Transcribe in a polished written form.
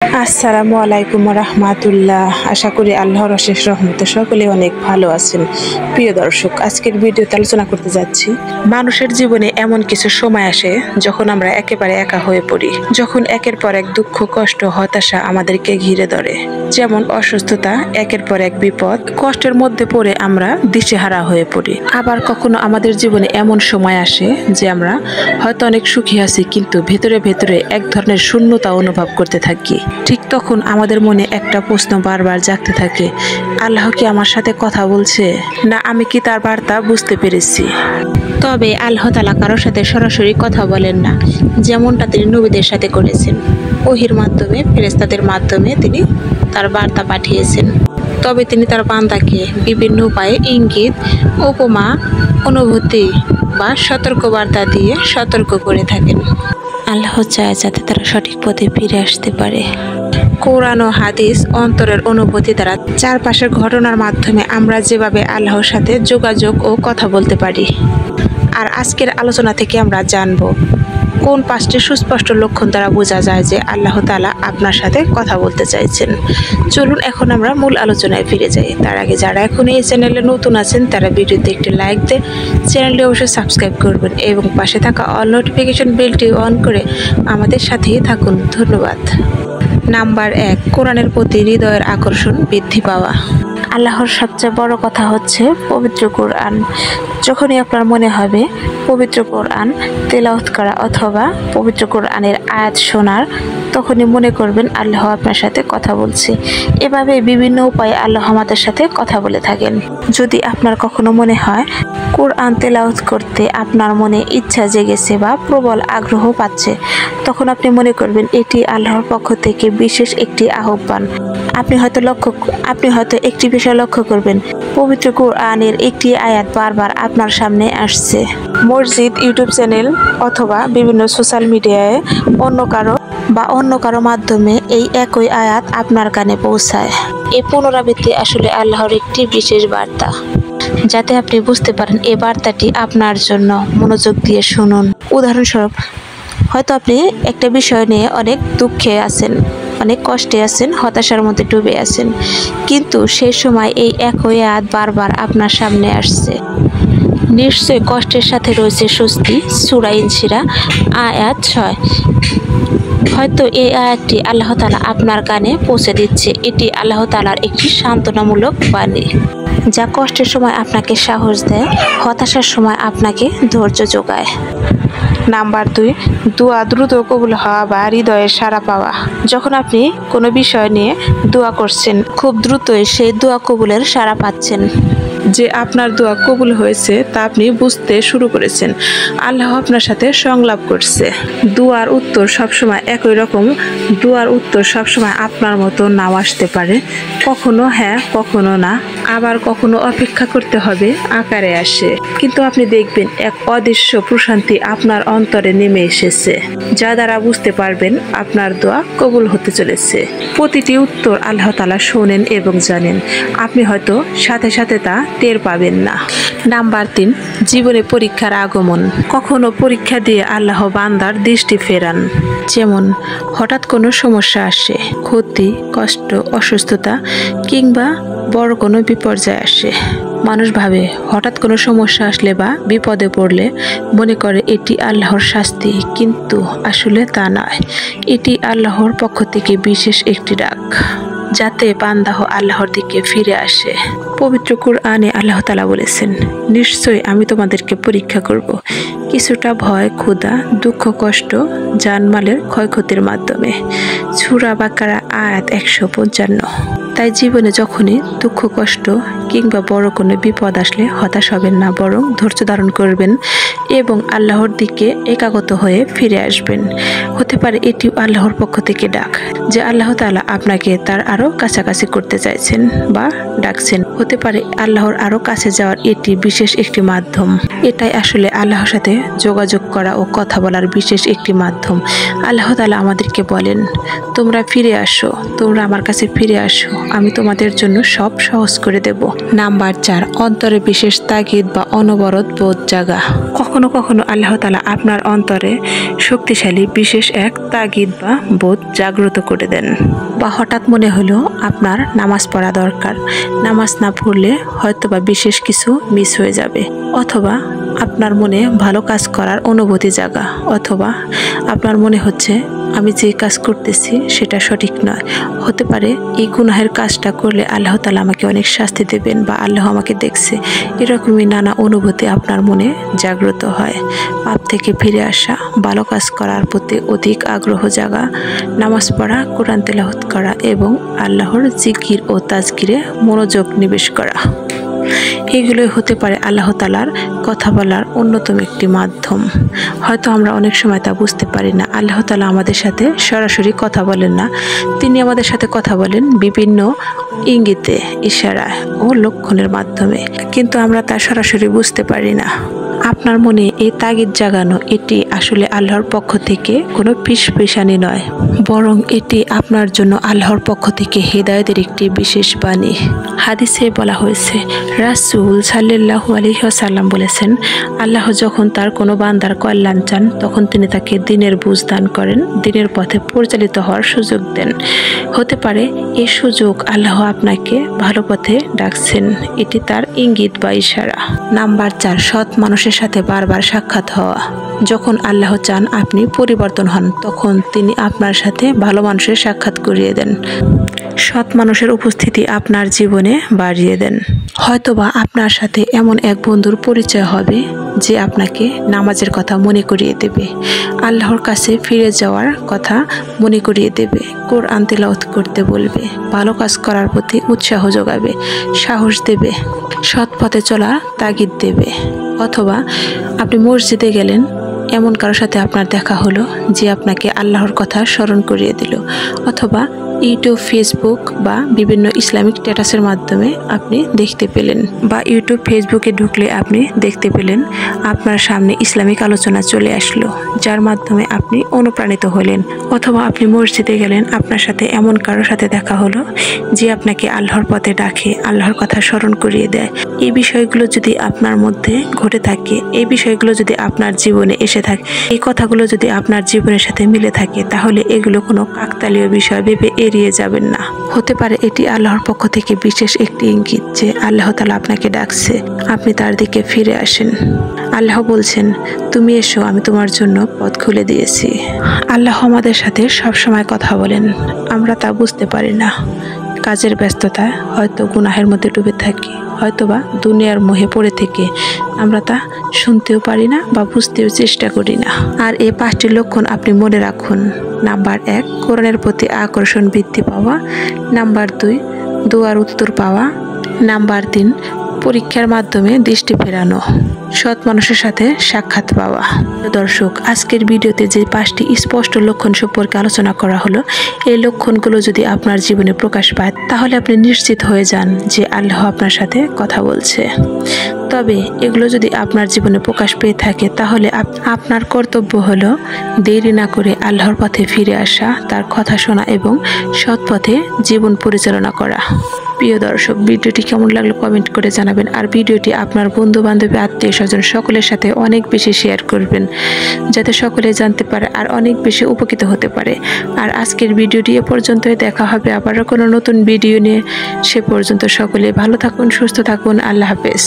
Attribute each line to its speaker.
Speaker 1: আসসালামু আলাইকুম রাহমাতুল্লাহ। আশা করি আল্লাহর অশেষ রহমতে সকলে অনেক ভালো আছেন। প্রিয় দর্শক, আজকের ভিডিওতে আলোচনা করতে যাচ্ছি মানুষের জীবনে এমন কিছু সময় আসে যখন আমরা একেবারে একা হয়ে পড়ি, যখন একের পর এক দুঃখ, কষ্ট, হতাশা আমাদেরকে ঘিরে ধরে। যেমন অসুস্থতা, একের পর এক বিপদ, কষ্টের মধ্যে পড়ে আমরা দিশেহারা হয়ে পড়ি। আবার কখনো আমাদের জীবনে এমন সময় আসে যে আমরা হয়তো অনেক সুখী আছি, কিন্তু ভেতরে ভেতরে এক ধরনের শূন্যতা অনুভব করতে থাকি। ঠিক তখন আমাদের মনে একটা প্রশ্ন বারবার জাগতে থাকে, আল্লাহ কি আমার সাথে কথা বলছে, না আমি কি তার বার্তা বুঝতে পেরেছি? তবে আল্লাহ তাআলা কারোর সাথে সরাসরি কথা বলেন না, যেমনটা তিনি নবীদের সাথে করেছেন। ওহীর মাধ্যমে, ফেরেশতাদের মাধ্যমে তিনি তার বার্তা পাঠিয়েছেন। তবে তিনি তার বান্দাকে বিভিন্ন উপায়ে ইঙ্গিত, উপমা, অনুভূতি বা সতর্কবার্তা দিয়ে সতর্ক করে থাকেন। আল্লাহ চায় যাতে তারা সঠিক পথে ফিরে আসতে পারে। কোরআন ও হাদিস, অন্তরের অনুভূতি দ্বারা চারপাশের ঘটনার মাধ্যমে আমরা যেভাবে আল্লাহর সাথে যোগাযোগ ও কথা বলতে পারি। আর আজকের আলোচনা থেকে আমরা জানব কোন 5টি সুস্পষ্ট লক্ষণ দ্বারা বোঝা যায় যে আল্লাহ তাআলা আপনার সাথে কথা বলতে চাইছেন। চলুন এখন আমরা মূল আলোচনায় ফিরে যাই। তার আগে যারা এখন এই চ্যানেলে নতুন আছেন তারা ভিডিওতে একটি লাইক দিয়ে চ্যানেলটি অবশ্যই সাবস্ক্রাইব করবেন এবং পাশে থাকা অল নোটিফিকেশন বেলটি অন করে আমাদের সাথেই থাকুন। ধন্যবাদ। নাম্বার 1, কোরআনের প্রতি হৃদয়ের আকর্ষণ বৃদ্ধি পাওয়া। আল্লাহর সবচেয়ে বড় কথা হচ্ছে পবিত্র কোরআন। যখনই আপনার মনে হবে পবিত্র কোরআন তেলাওয়াত করা অথবা পবিত্র কোরআনের আয়াত শোনার, তখনই মনে করবেন আল্লাহ আপনার সাথে কথা বলছে। এভাবে বিভিন্ন উপায়ে আল্লাহ আমাদের সাথে কথা বলে থাকেন। যদি আপনার কখনো মনে হয় কোরআন তেলাওয়াত করতে আপনার মনে ইচ্ছা জেগেছে বা প্রবল আগ্রহ পাচ্ছে, তখন আপনি মনে করবেন এটি আল্লাহর পক্ষ থেকে বিশেষ একটি আহ্বান। আপনি হয়তো একটি বিষয় লক্ষ্য করবেন, পবিত্র কোরআনের একটি আয়াত বারবার আপনার সামনে আসছে। মসজিদ, ইউটিউব চ্যানেল অথবা বিভিন্ন সোশ্যাল মিডিয়ায় অন্য কারো মাধ্যমে এই একই আয়াত আপনার কানে পৌঁছায়। এই পুনরাবৃত্তি আসলে আল্লাহর একটি বিশেষ বার্তা, যাতে আপনি বুঝতে পারেন এই বার্তাটি আপনার জন্য। মনোযোগ দিয়ে শুনুন। উদাহরণস্বরূপ, হয়তো আপনি একটা বিষয় নিয়ে অনেক দুঃখে আছেন, অনেক কষ্টে আছেন, হতাশার মধ্যে ডুবে আছেন, কিন্তু সেই সময় এই একই আয়াত বারবার আপনার সামনে আসছে। নিশ্চয় কষ্টের সাথে রয়েছে স্বস্তি। সূরা ইনশিরা আয়াত 6। হয়তো এই আয়াতটি আল্লাহ তাআলা আপনার কানে পৌঁছে দিচ্ছে। এটি আল্লাহ তাআলার একটি সান্ত্বনামূলক বাণী, যা কষ্টের সময় আপনাকে সাহস দেয়, হতাশার সময় আপনাকে ধৈর্য যোগায়। নাম্বার 2, দোয়া দ্রুত কবুল হওয়া বা হৃদয়ের সাড়া পাওয়া। যখন আপনি কোনো বিষয় নিয়ে দোয়া করছেন, খুব দ্রুতই সেই দোয়া কবুলের সাড়া পাচ্ছেন। যে আপনার দোয়া কবুল হয়েছে তা আপনি বুঝতে শুরু করেছেন। আল্লাহ আপনার সাথে সংলাপ করছে। দোয়ার উত্তর সবসময় একই রকম। দোয়ার উত্তর সবসময় আপনার মতো নাও আসতে পারে, কখনো হ্যাঁ, কখনো না, আবার কখনো অপেক্ষা করতে হবে আকারে আসে। কিন্তু আপনি দেখবেন এক অদৃশ্য প্রশান্তি আপনার অন্তরে নেমে এসেছে, যা দ্বারা বুঝতে পারবেন আপনার দোয়া কবুল হতে চলেছে। প্রতিটি উত্তর আল্লাহ তাআলা শোনেন এবং জানেন। আপনি হয়তো সাথে সাথে তা টের পাবেন না। নাম্বার 3, জীবনে পরীক্ষার আগমন। কখনো পরীক্ষা দিয়ে আল্লাহ বান্দার দৃষ্টি ফেরান। যেমন হঠাৎ কোনো সমস্যা আসে, ক্ষতি, কষ্ট, অসুস্থতা কিংবা বড় কোনো বিপর্যয় আসে। মানুষ ভাবে হঠাৎ কোনো সমস্যা আসলে বা বিপদে পড়লে মনে করে এটি আল্লাহর শাস্তি, কিন্তু আসলে তা নয়। এটি আল্লাহর পক্ষ থেকে বিশেষ একটি ডাক, যাতে বান্দা আল্লাহর দিকে ফিরে আসে। পবিত্র কোরআনে আল্লাহ তাআলা বলেছেন, নিশ্চয়ই আমি তোমাদেরকে পরীক্ষা করব, কিছুটা ভয়, ক্ষুধা, দুঃখ, কষ্ট, জানমালের ক্ষয়ক্ষতির মাধ্যমে। সূরা বাকারা আয়াত 155। তাই জীবনে যখনই দুঃখ, কষ্ট কিংবা বড় কোনো বিপদ আসলে হতাশ হবেন না, বরং ধৈর্য ধারণ করবেন এবং আল্লাহর দিকে একাগ্রত হয়ে ফিরে আসবেন। হতে পারে এটি আল্লাহর পক্ষ থেকে ডাক, যে আল্লাহ তাআলা আপনাকে তার আরো কাছাকাছি করতে চাইছেন বা ডাকছেন। হতে পারে আল্লাহর আরো কাছে যাওয়ার এটি বিশেষ একটি মাধ্যম। এটাই আসলে আল্লাহর সাথে যোগাযোগ করা ও কথা বলার বিশেষ একটি মাধ্যম। আল্লাহ তাআলা আমাদেরকে বলেন, তোমরা ফিরে আসো, তোমরা আমার কাছে ফিরে আসো, আমি তোমাদের জন্য সব সহজ করে দেব। নাম্বার 4, অন্তরে বিশেষ তাগিদ বা অনবরত বোধ জাগা। কখনো কখনো আল্লাহ তাআলা আপনার অন্তরে শক্তিশালী বিশেষ এক তাগিদ বা বোধ জাগ্রত করে দেন, বা হঠাৎ মনে হলো আপনার নামাজ পড়া দরকার। নামাজ না পড়লে হয়তোবা বিশেষ কিছু মিস হয়ে যাবে, অথবা আপনার মনে ভালো কাজ করার অনুভূতি জাগা, অথবা আপনার মনে হচ্ছে আমি যে কাজ করতেছি সেটা সঠিক নয়। হতে পারে এই গুনাহের কাজটা করলে আল্লাহ তাআলা আমাকে অনেক শাস্তি দেবেন, বা আল্লাহ আমাকে দেখছে। এরকমই নানা অনুভূতি আপনার মনে জাগ্রত হয়। পাপ থেকে ফিরে আসা, ভালো কাজ করার প্রতি অধিক আগ্রহ জাগা, নামাজ পড়া, কোরআন তেলাওয়াত করা এবং আল্লাহর জিকির ও তাজকিরে মনোযোগ নিবেশ করা। এগুলোই হতে পারে আল্লাহ তাআলার কথা বলার অন্যতম একটি মাধ্যম। হয়তো আমরা অনেক সময় তা বুঝতে পারি না। আল্লাহ তাআলা আমাদের সাথে সরাসরি কথা বলেন না, তিনি আমাদের সাথে কথা বলেন বিভিন্ন ইঙ্গিতে, ইশারায় ও লক্ষণের মাধ্যমে, কিন্তু আমরা তা সরাসরি বুঝতে পারি না। আপনার মনে এই তাগিদ জাগানো, এটি আসলে আল্লাহর পক্ষ থেকে কোনো পিশপিশানি নয়, বরং এটি আপনার জন্য আল্লাহর পক্ষ থেকে হেদায়েতের একটি বিশেষ বাণী। হাদিসে বলা হয়েছে, রাসূল সাল্লাল্লাহু আলাইহি ওয়াসাল্লাম বলেছেন, আল্লাহ যখন তার কোনো বান্দার কল্যাণ চান তখন তিনি তাকে দ্বীনের বুঝ দান করেন, দ্বীনের পথে পরিচালিত হওয়ার সুযোগ দেন। হতে পারে এই সুযোগ আল্লাহ আপনাকে ভালো পথে ডাকছেন, এটি তার ইঙ্গিত বা ইশারা। নাম্বার 4, সৎ মানুষের সাথে বারবার সাক্ষাৎ হওয়া। যখন আল্লাহ চান আপনি পরিবর্তন হন, তখন তিনি আপনার সাথে ভালো মানুষের সাক্ষাৎ করিয়ে দেন। সৎ মানুষের উপস্থিতি আপনার জীবনে বাড়িয়ে দেন। হয়তোবা আপনার সাথে এমন এক বন্ধুর পরিচয় হবে যে আপনাকে নামাজের কথা মনে করিয়ে দেবে, আল্লাহর কাছে ফিরে যাওয়ার কথা মনে করিয়ে দেবে, কোরআন তেলাওয়াত করতে বলবে, ভালো কাজ করার প্রতি উৎসাহ যোগাবে, সাহস দেবে, সৎ পথে চলার তাগিদ দেবে। অথবা আপনি মসজিদে গেলেন, এমন কারোর সাথে আপনার দেখা হলো যে আপনাকে আল্লাহর কথা স্মরণ করিয়ে দিল। অথবা ইউটিউব, ফেসবুক বা বিভিন্ন ইসলামিক স্ট্যাটাসের মাধ্যমে আপনি দেখতে পেলেন, বা ইউটিউব, ফেসবুকে ঢুকলে আপনি দেখতে পেলেন আপনার সামনে ইসলামিক আলোচনা চলে আসলো, যার মাধ্যমে আপনি অনুপ্রাণিত হলেন। অথবা আপনি মসজিদে গেলেন, আপনার সাথে এমন কারোর সাথে দেখা হলো যে আপনাকে আল্লাহর পথে ডাকে, আল্লাহর কথা স্মরণ করিয়ে দেয়। এই বিষয়গুলো যদি আপনার মধ্যে ঘটে থাকে, এই বিষয়গুলো যদি আপনার জীবনে এসে থাকে, এই কথাগুলো যদি আপনার জীবনের সাথে মিলে থাকে, তাহলে এগুলো কোনো কাকতালীয় বিষয় ভেবে এড়িয়ে যাবেন না। হতে পারে এটি আল্লাহর পক্ষ থেকে বিশেষ একটি ইঙ্গিত যে আল্লাহ তাআলা আপনাকে ডাকছে, আপনি তার দিকে ফিরে আসেন। আল্লাহ বলছেন, তুমি এসো, আমি তোমার জন্য পথ খুলে দিয়েছি। আল্লাহ আমাদের সাথে সবসময় কথা বলেন, আমরা তা বুঝতে পারি না। কাজের ব্যস্ততায় হয়তো গুনাহের মধ্যে ডুবে থাকি, হয়তোবা দুনিয়ার মোহে পড়ে থেকে আমরা তা শুনতেও পারি না বা বুঝতেও চেষ্টা করি না। আর এই 5টি লক্ষণ আপনি মনে রাখুন। নাম্বার 1, কোরআনের প্রতি আকর্ষণ বৃদ্ধি পাওয়া। নাম্বার 2, দোয়ার উত্তর পাওয়া। নাম্বার 3, পরীক্ষার মাধ্যমে দৃষ্টি ফেরানো। সৎ মানুষের সাথে সাক্ষাৎ পাওয়া। দর্শক, আজকের ভিডিওতে যে 5টি স্পষ্ট লক্ষণ সম্পর্কে আলোচনা করা হলো, এই লক্ষণগুলো যদি আপনার জীবনে প্রকাশ পায় তাহলে আপনি নিশ্চিত হয়ে যান যে আল্লাহ আপনার সাথে কথা বলছে। তবে এগুলো যদি আপনার জীবনে প্রকাশ পেয়ে থাকে তাহলে আপনার কর্তব্য হলো দেরি না করে আল্লাহর পথে ফিরে আসা, তার কথা শোনা এবং সৎ পথে জীবন পরিচালনা করা। প্রিয় দর্শক, ভিডিওটি কেমন লাগলো কমেন্ট করে জানাবেন, আর ভিডিওটি আপনার বন্ধু বান্ধবী, আত্মীয় স্বজন সকলের সাথে অনেক বেশি শেয়ার করবেন, যাতে সকলে জানতে পারে আর অনেক বেশি উপকৃত হতে পারে। আর আজকের ভিডিওটি এ পর্যন্তই, দেখা হবে আবারও কোনো নতুন ভিডিও নিয়ে। সে পর্যন্ত সকলে ভালো থাকুন, সুস্থ থাকুন, আল্লাহ হাফেজ।